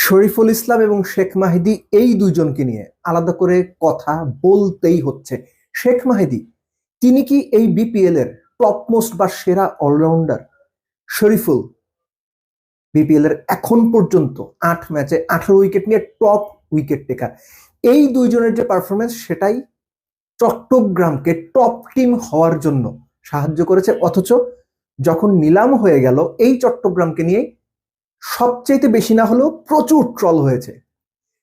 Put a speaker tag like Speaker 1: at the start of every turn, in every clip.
Speaker 1: শরীফুল ইসলাম এবং শেখ মাহিদি এই দুইজনকে নিয়ে আলাদা করে কথা বলতেই হচ্ছে। শেখ মাহিদি তিনি কি এই বিপিএল এর টপ মোস্ট বা সেরা অলরাউন্ডার? শরীফুল বিপিএল এর এখন পর্যন্ত 8 ম্যাচে 18 উইকেট নিয়ে টপ উইকেট টেকার। এই দুইজনের যে পারফরমেন্স সেটাই চট্টগ্রামকে টপ টিম হওয়ার জন্য সাহায্য করেছে। অথচ যখন নিলাম হয়ে গেল এই চট্টগ্রামকে নিয়ে সবচেয়ে বেশি না হলেও প্রচুর ট্রল হয়েছে।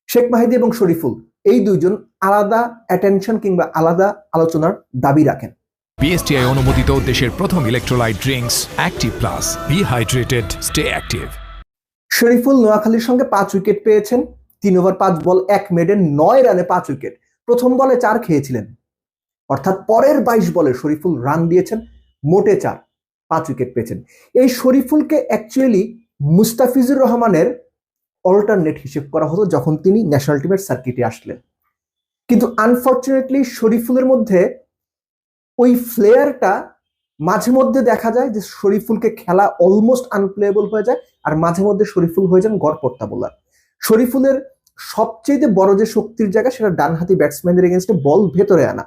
Speaker 1: শেখ মাহিদি এবং শরীফুল এই দুইজন আলাদা অ্যাটেনশন কিংবা আলাদা আলোচনার দাবি রাখেন।
Speaker 2: বিএসটিআই অনুমোদিত দেশের প্রথম electrolyte drinks active plus, be hydrated, stay active.
Speaker 1: Shariful নোয়াখালীর সঙ্গে 5 উইকেট পেয়েছেন, 3 ওভার 5 বল 1 মেডেন 9 রানে 5 উইকেট। প্রথম বলে 4 খেয়েছিলেন, অর্থাৎ পরের 22 বলে শরীফুল রান দিয়েছেন মোটে 4, 5 উইকেট পেয়েছেন। এই শরীফুলকে অ্যাকচুয়ালি মুস্তাফিজুর রহমানের অল্টারনেট হিসেব করা হতো যখন তিনি ন্যাশনাল টিমের সার্কিটে আসলেন, কিন্তু আনফর্চুনেটলি শরীফুলের মধ্যে ওই ফ্লেয়ারটা মাঝে মধ্যে দেখা যায় যে শরীফুলকে খেলা অলমোস্ট আনপ্লেয়েবল হয়ে যায়, আর মাঝে মধ্যে শরীফুল হয়ে যান গড়পড়তা বোলার। শরীফুলের সবচেয়ে বড় যে শক্তির জায়গা সেটা ডানহাতি ব্যাটসম্যানদের এগেনস্টে বল ভেতরে আনা।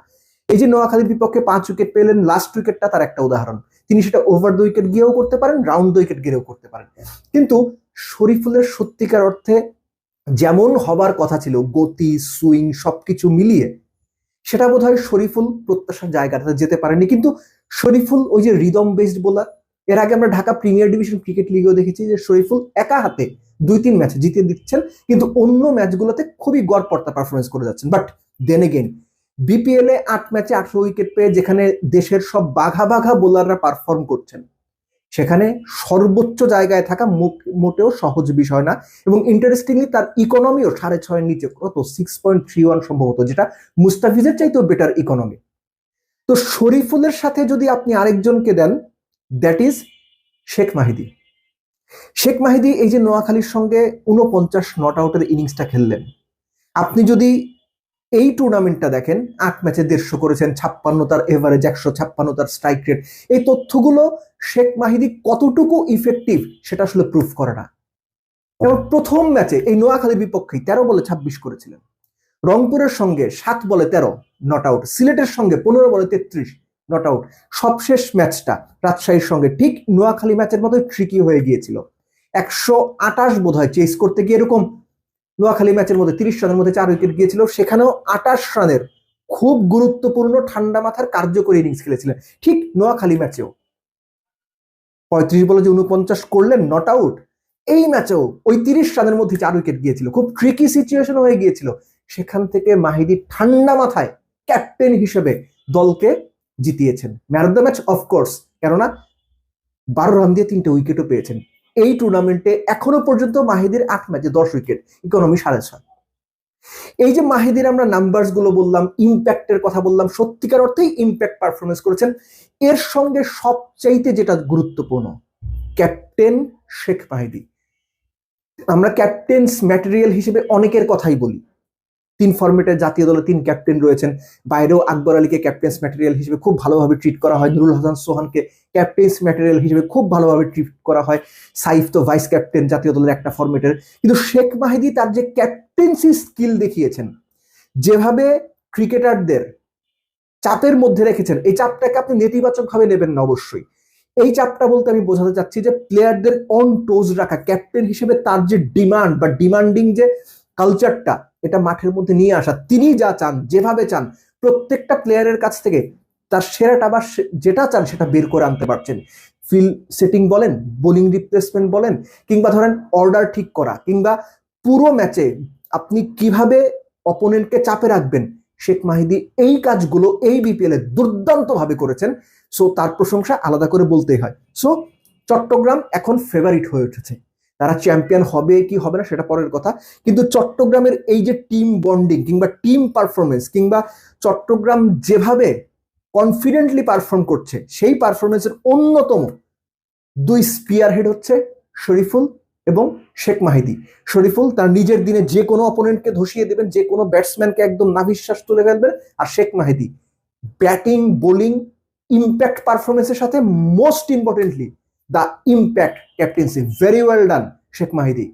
Speaker 1: এই যে নোয়াখালীর বিপক্ষে 5 উইকেট পেলেন, লাস্ট উইকেটটা তার একটা উদাহরণ। তিনি সেটা ওভার 2 উইকেট গিয়েও করতে পারেন, রাউন্ড 2 উইকেট গিয়েও করতে পারেন। কিন্তু শরীফুলের সত্যিকার অর্থে যেমন হবার কথা ছিল, গতি, সুইং সবকিছু মিলিয়ে, সেটা বোধহয় শরীফুল প্রত্যাশার জায়গাটাতে যেতে পারেনি। কিন্তু শরীফুল ওই যে রিদম বেসড বোলার, এর আগে আমরা ঢাকা প্রিমিয়ার ডিভিশন ক্রিকেট লিগেও দেখেছি যে শরীফুল একা হাতে 2-3 ম্যাচ জিতে দিচ্ছেন, কিন্তু অন্য ম্যাচগুলোতে খুবই গড়পড়তা পারফরমেন্স করে যাচ্ছেন। বাট দেন এগেইন বিপিএল এ 8 ম্যাচে 18 উইকেট পেয়ে যেখানে দেশের সব বাঘা বাঘা বোলাররা পারফর্ম করছেন, সেখানে সর্বোচ্চ জায়গায় থাকা মোটেও সহজ বিষয় না। এবং ইন্টারেস্টিংলি তার ইকোনমিও 6.5 নিচে, কত 6.31 সম্ভবত, যেটা মুস্তাফিজের চাইতেও বেটার ইকোনমি। তো শরীফুলের সাথে যদি আপনি আরেকজনকে দেন, দ্যাট ইজ শেখ মাহিদি। শেখ মাহিদি এই যে নোয়াখালীর সঙ্গে 49 নট আউটের ইনিংসটা খেললেন, আপনি যদি এই টুর্নামেন্টটা দেখেন, 8 ম্যাচে 150 করেছেন, 56 তার এভারেজ, 156 তার স্ট্রাইক রেট। এই তথ্যগুলো শেখ মাহিদি কতটুকু ইফেক্টিভ সেটা আসলে প্রুফ করে না। এবং প্রথম ম্যাচে এই নোয়াখালীর বিপক্ষে 13 বলে 26 করেছিলেন, রংপুরের সঙ্গে 7 বলে 13 নট আউট, সিলেটের সঙ্গে 15 বলে 33 নট আউট। সবশেষ ম্যাচটা রাজশাহীর সঙ্গে ঠিক নোয়াখালী ম্যাচের মতোই ট্রিকি হয়ে গিয়েছিল, 128 বোধহয় চেস করতে গিয়ে এরকম নোয়াখালী ম্যাচের মধ্যে 30 রানের মধ্যে 4 উইকেট গিয়েছিল, সেখানেও 28 রানের খুব গুরুত্বপূর্ণ ঠান্ডা মাথার কার্যকরী ইনিংস খেলেছিলেন। ঠিক নোয়াখালী ম্যাচেও 35 বলে যে 49 করলেন নট আউট, এই ম্যাচেও ওই 30 রানের মধ্যে 4 উইকেট গিয়েছিল, খুব ট্রিকি সিচুয়েশন হয়ে গিয়েছিল। সেখান থেকে মাহিদি ঠান্ডা মাথায় ক্যাপ্টেন হিসেবে দলকে জিতিয়েছেন, man of the match of course, কেননা 12 রান দিয়ে 3টে উইকেটও পেয়েছেন। এই টুর্নামেন্টে এখনো পর্যন্ত মাহিদির 8 ম্যাচে 10 উইকেট, ইকোনমি 6.5। এই যে মাহিদির আমরা নাম্বারস গুলো বললাম, ইম্প্যাক্টের কথা বললাম, সত্যিকার অর্থেই ইম্প্যাক্ট পারফরমেন্স করেছেন। এর সঙ্গে সবচাইতে যেটা গুরুত্বপূর্ণ, ক্যাপ্টেন শেখ মাহিদি। আমরা ক্যাপ্টেন্স ম্যাটেরিয়াল হিসেবে অনেকের কথাই বলি, 3 ফরম্যাটের জাতীয় দলে 3 ক্যাপ্টেন রয়েছেন, বাইরেও আকবর আলীকে ক্যাপ্টেন্স ম্যাটেরিয়াল হিসেবে খুব ভালোভাবে ট্রিট করা হয়, নুরুল হাসান সোহানকে ক্যাপ্টেন্স ম্যাটেরিয়াল হিসেবে খুব ভালোভাবে ট্রিট করা হয়, সাইফ তো ভাইস ক্যাপ্টেন জাতীয় দলের একটা ফরম্যাটের। কিন্তু শেখ মাহিদি তার যে ক্যাপ্টেন্সি স্কিল দেখিয়েছেন, যেভাবে ক্রিকেটারদের চাপের মধ্যে রেখেছেন, এই চাপটাকে আপনি নেতিবাচক ভাবে নেবেন না অবশ্যই। এই চাপটা বলতে আমি বোঝাতে চাচ্ছি যে প্লেয়ারদের অন টোজ রাখা, ক্যাপ্টেন হিসেবে তার যে ডিমান্ড বা ডিমান্ডিং যে কালচারটা, এটা মাঠের মধ্যে নিয়ে আসা, তিনি যা চান, যেভাবে চান, প্রত্যেকটা প্লেয়ারের কাছ থেকে তার সেরাটা বা যেটা চান সেটা বের করে আনতে পারছেন। ফিল্ড সেটিং বলেন, বোলিং রিপ্লেসমেন্ট বলেন, কিংবা ধরেন অর্ডার ঠিক করা, কিংবা পুরো ম্যাচে আপনি কিভাবে অপোনেন্টকে চাপে রাখবেন, শেখ মাহিদি এই কাজগুলো এই বিপিএল এ দুর্দান্ত ভাবে করেছেন। সো তার প্রশংসা আলাদা করে বলতেই হয়। সো চট্টগ্রাম এখন ফেভারিট হয়ে উঠেছে, তারা চ্যাম্পিয়ন হবে কি হবে না সেটা পরের কথা, কিন্তু চট্টগ্রামের এই যে টিম বন্ডিং কিংবা টিম পারফরমেন্স, কিংবা চট্টগ্রাম যেভাবে কনফিডেন্টলি পারফর্ম করছে, সেই পারফরমেন্সের অন্যতম 2 স্পিয়ার হেড হচ্ছে শরীফুল এবং শেখ মাহিদি। শরীফুল তার নিজের দিনে যে কোনো অপোনেন্টকে ধসিয়ে দেবেন, যে কোনো ব্যাটসম্যানকে একদম নাভিশ্বাস তুলে ফেলবেন, আর Sheikh Mahedi batting, bowling, impact পারফরমেন্সের সাথে most importantly the impact captaincy. Very well done Sheikh Mahidi.